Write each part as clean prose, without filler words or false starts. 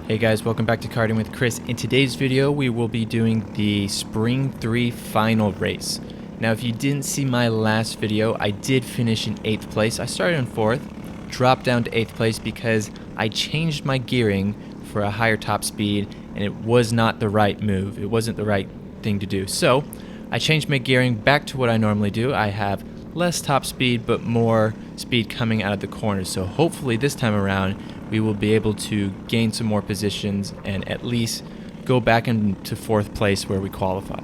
Hey guys, welcome back to Karting with Chris. In today's video, we will be doing the Spring 3 final race. Now, if you didn't see my last video, I did finish in 8th place. I started in 4th, dropped down to 8th place because I changed my gearing for a higher top speed, and it was not the right move. It wasn't the right thing to do. So, I changed my gearing back to what I normally do. I have less top speed, but more speed coming out of the corners. So hopefully this time around, we will be able to gain some more positions and at least go back into 4th place where we qualify.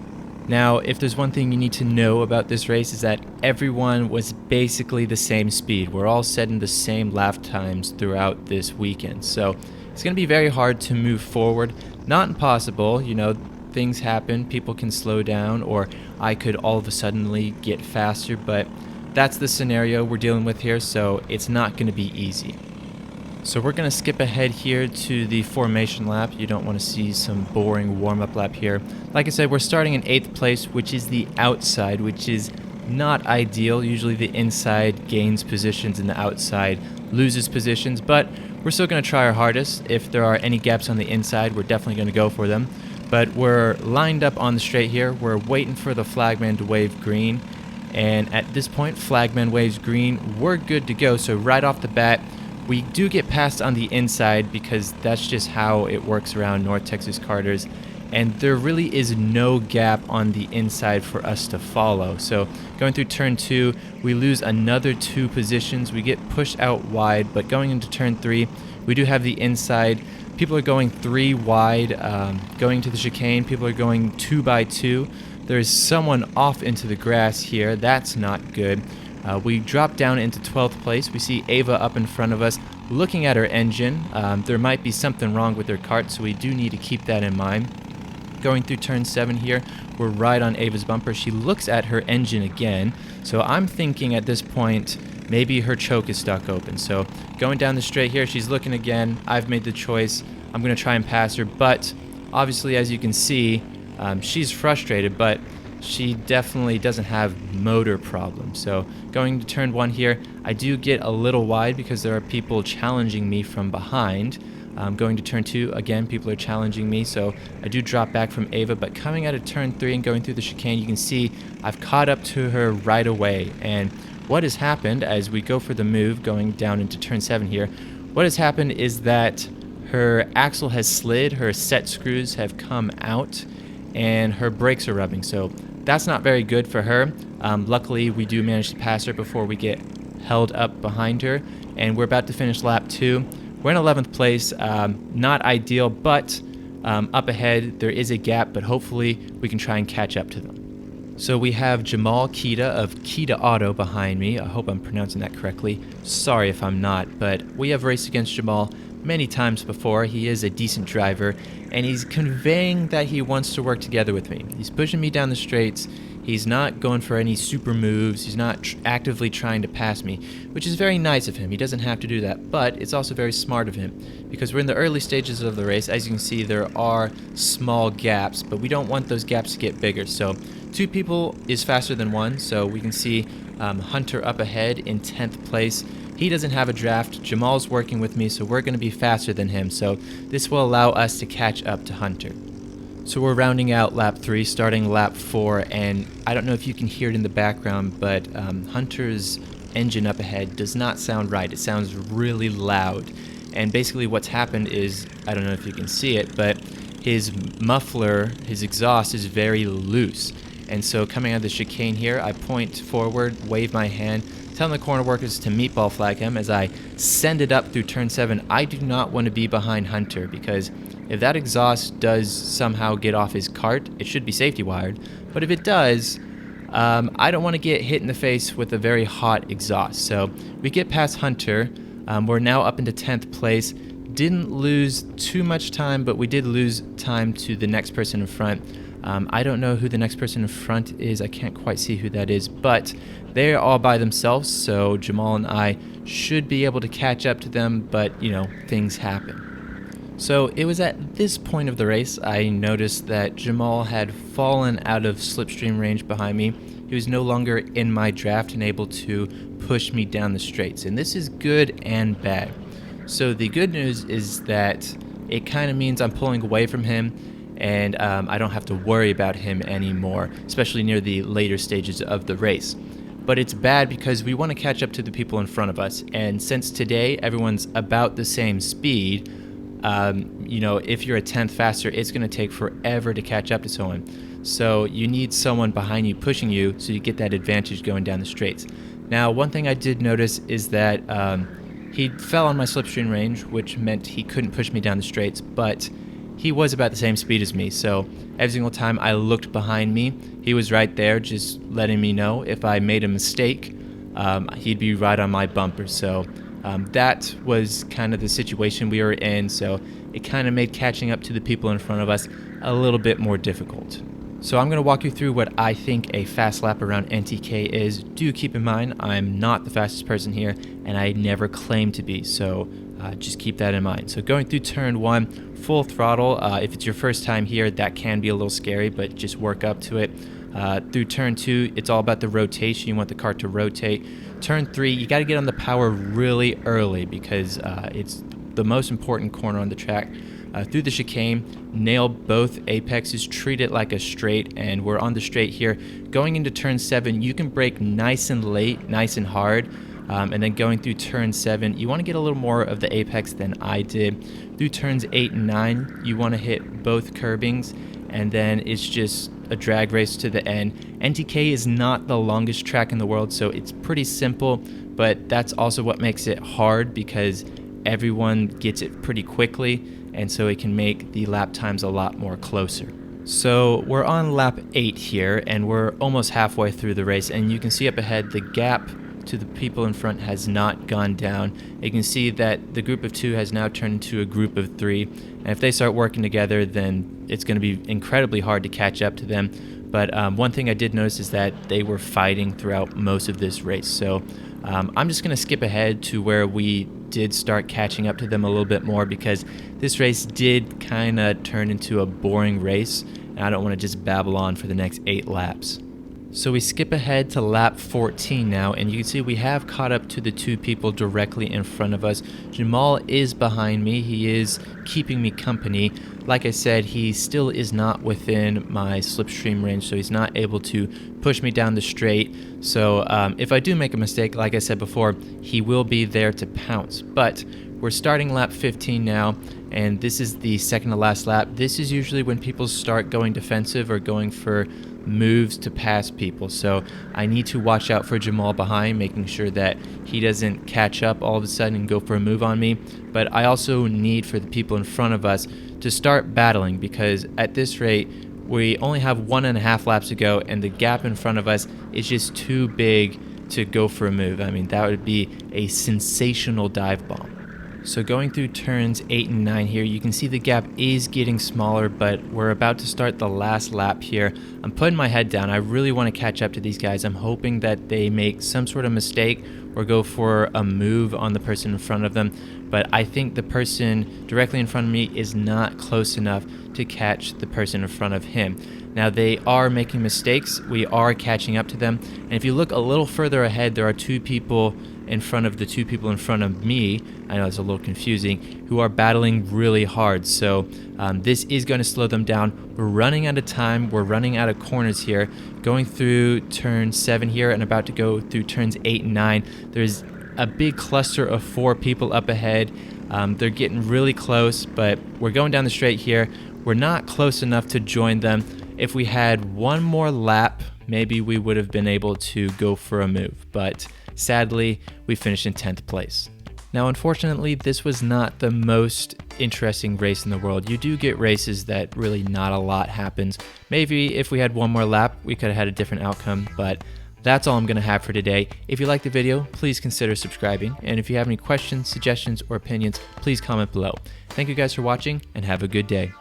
Now, if there's one thing you need to know about this race is that everyone was basically the same speed. We're all setting the same lap times throughout this weekend. So it's going to be very hard to move forward. Not impossible, you know, things happen, people can slow down, or I could all of a suddenly get faster, but that's the scenario we're dealing with here, so it's not going to be easy. So we're going to skip ahead here to the formation lap. You don't want to see some boring warm-up lap here. Like I said, we're starting in 8th place, which is the outside, which is not ideal. Usually the inside gains positions and the outside loses positions, but we're still going to try our hardest. If there are any gaps on the inside, we're definitely going to go for them. But we're lined up on the straight here. We're waiting for the flagman to wave green. And at this point, flagman waves green. We're good to go. So right off the bat, we do get passed on the inside because that's just how it works around North Texas Karters. And there really is no gap on the inside for us to follow. So going through turn 2, we lose another 2 positions. We get pushed out wide, but going into turn 3, we do have the inside. People are going 3 wide, going to the chicane. People are going 2 by 2. There's someone off into the grass here. That's not good. We drop down into 12th place. We see Ava up in front of us looking at her engine. There might be something wrong with her cart, so we do need to keep that in mind. Going through turn 7 here, we're right on Ava's bumper. She looks at her engine again, so I'm thinking at this point maybe her choke is stuck open. So going down the straight here, she's looking again. I've made the choice. I'm going to try and pass her, but obviously, as you can see, she's frustrated, but she definitely doesn't have motor problems. So going to turn 1 here, I do get a little wide because there are people challenging me from behind. Going to turn 2, again, people are challenging me, so I do drop back from Ava, but coming out of turn 3 and going through the chicane, you can see I've caught up to her right away. And what has happened as we go for the move, going down into turn 7 here, what has happened is that her axle has slid, her set screws have come out, and her brakes are rubbing. So that's not very good for her. Luckily, we do manage to pass her before we get held up behind her, and we're about to finish lap 2. We're in 11th place, not ideal, but up ahead there is a gap, but hopefully we can try and catch up to them. So we have Jamal Kita of Kita Auto behind me. I hope I'm pronouncing that correctly. Sorry if I'm not, but we have raced against Jamal many times before. He is a decent driver, and he's conveying that he wants to work together with me. He's pushing me down the straights. He's not going for any super moves. He's not actively trying to pass me, which is very nice of him. He doesn't have to do that, but it's also very smart of him because we're in the early stages of the race. As you can see, there are small gaps, but we don't want those gaps to get bigger. So 2 people is faster than 1, so we can see Hunter up ahead in 10th place. He doesn't have a draft. Jamal's working with me, so we're going to be faster than him. So this will allow us to catch up to Hunter. So we're rounding out lap 3, starting lap 4, and I don't know if you can hear it in the background, but Hunter's engine up ahead does not sound right. It sounds really loud. And basically what's happened is, I don't know if you can see it, but his muffler, his exhaust is very loose. And so coming out of the chicane here, I point forward, wave my hand, telling the corner workers to meatball flag him as I send it up through turn 7. I do not want to be behind Hunter because if that exhaust does somehow get off his cart, it should be safety wired. But if it does, I don't want to get hit in the face with a very hot exhaust. So we get past Hunter. We're now up into 10th place. Didn't lose too much time, but we did lose time to the next person in front. I don't know who the next person in front is. I can't quite see who that is, but they're all by themselves, so Jamal and I should be able to catch up to them, but, you know, things happen. So it was at this point of the race I noticed that Jamal had fallen out of slipstream range behind me. He was no longer in my draft and able to push me down the straights, and this is good and bad. So the good news is that it kind of means I'm pulling away from him, and I don't have to worry about him anymore, especially near the later stages of the race. But it's bad because we want to catch up to the people in front of us, and since today everyone's about the same speed, if you're a tenth faster, it's going to take forever to catch up to someone. So you need someone behind you pushing you so you get that advantage going down the straights. Now, one thing I did notice is that he fell on my slipstream range, which meant he couldn't push me down the straights, but he was about the same speed as me, so every single time I looked behind me, he was right there just letting me know if I made a mistake, he'd be right on my bumper. So that was kind of the situation we were in, so it kind of made catching up to the people in front of us a little bit more difficult. So I'm going to walk you through what I think a fast lap around NTK is. Do keep in mind, I'm not the fastest person here, and I never claim to be, so just keep that in mind. So going through turn 1, full throttle. If it's your first time here, that can be a little scary, but just work up to it. Through turn 2, it's all about the rotation. You want the car to rotate. Turn 3, you got to get on the power really early because it's the most important corner on the track. Through the chicane, nail both apexes, treat it like a straight, and we're on the straight here. Going into turn 7, you can brake nice and late, nice and hard, and then going through turn 7, you want to get a little more of the apex than I did. Through turns 8 and 9, you want to hit both curbings, and then it's just a drag race to the end. NTK is not the longest track in the world, so it's pretty simple, but that's also what makes it hard because everyone gets it pretty quickly, and so it can make the lap times a lot more closer. So we're on lap 8 here, and we're almost halfway through the race, and you can see up ahead the gap to the people in front has not gone down. You can see that the group of 2 has now turned into a group of 3, and if they start working together, then it's going to be incredibly hard to catch up to them. But one thing I did notice is that they were fighting throughout most of this race, so I'm just going to skip ahead to where we did start catching up to them a little bit more because this race did kind of turn into a boring race, and I don't want to just babble on for the next 8 laps. So we skip ahead to lap 14 now, and you can see we have caught up to the 2 people directly in front of us. Jamal is behind me. He is keeping me company. Like I said, he still is not within my slipstream range, so he's not able to push me down the straight. So if I do make a mistake, like I said before, he will be there to pounce. But we're starting lap 15 now, and this is the second to last lap. This is usually when people start going defensive or going for moves to pass people, so I need to watch out for Jamal behind, making sure that he doesn't catch up all of a sudden and go for a move on me. But I also need for the people in front of us to start battling, because at this rate we only have 1.5 laps to go, and the gap in front of us is just too big to go for a move. I mean, that would be a sensational dive bomb. So going through turns 8 and 9 here, you can see the gap is getting smaller, but we're about to start the last lap here. I'm putting my head down. I really want to catch up to these guys. I'm hoping that they make some sort of mistake or go for a move on the person in front of them, but I think the person directly in front of me is not close enough to catch the person in front of him. Now, they are making mistakes. We are catching up to them, and if you look a little further ahead, there are 2 people in front of the 2 people in front of me, I know it's a little confusing, who are battling really hard. So this is going to slow them down. We're running out of time. We're running out of corners here. Going through turn 7 here and about to go through turns 8 and 9. There's a big cluster of 4 people up ahead. They're getting really close, but we're going down the straight here. We're not close enough to join them. If we had one more lap, maybe we would have been able to go for a move, but sadly, we finished in 10th place. Now, unfortunately, this was not the most interesting race in the world. You do get races that really not a lot happens. Maybe if we had one more lap, we could have had a different outcome, but that's all I'm going to have for today. If you liked the video, please consider subscribing, and if you have any questions, suggestions, or opinions, please comment below. Thank you guys for watching, and have a good day.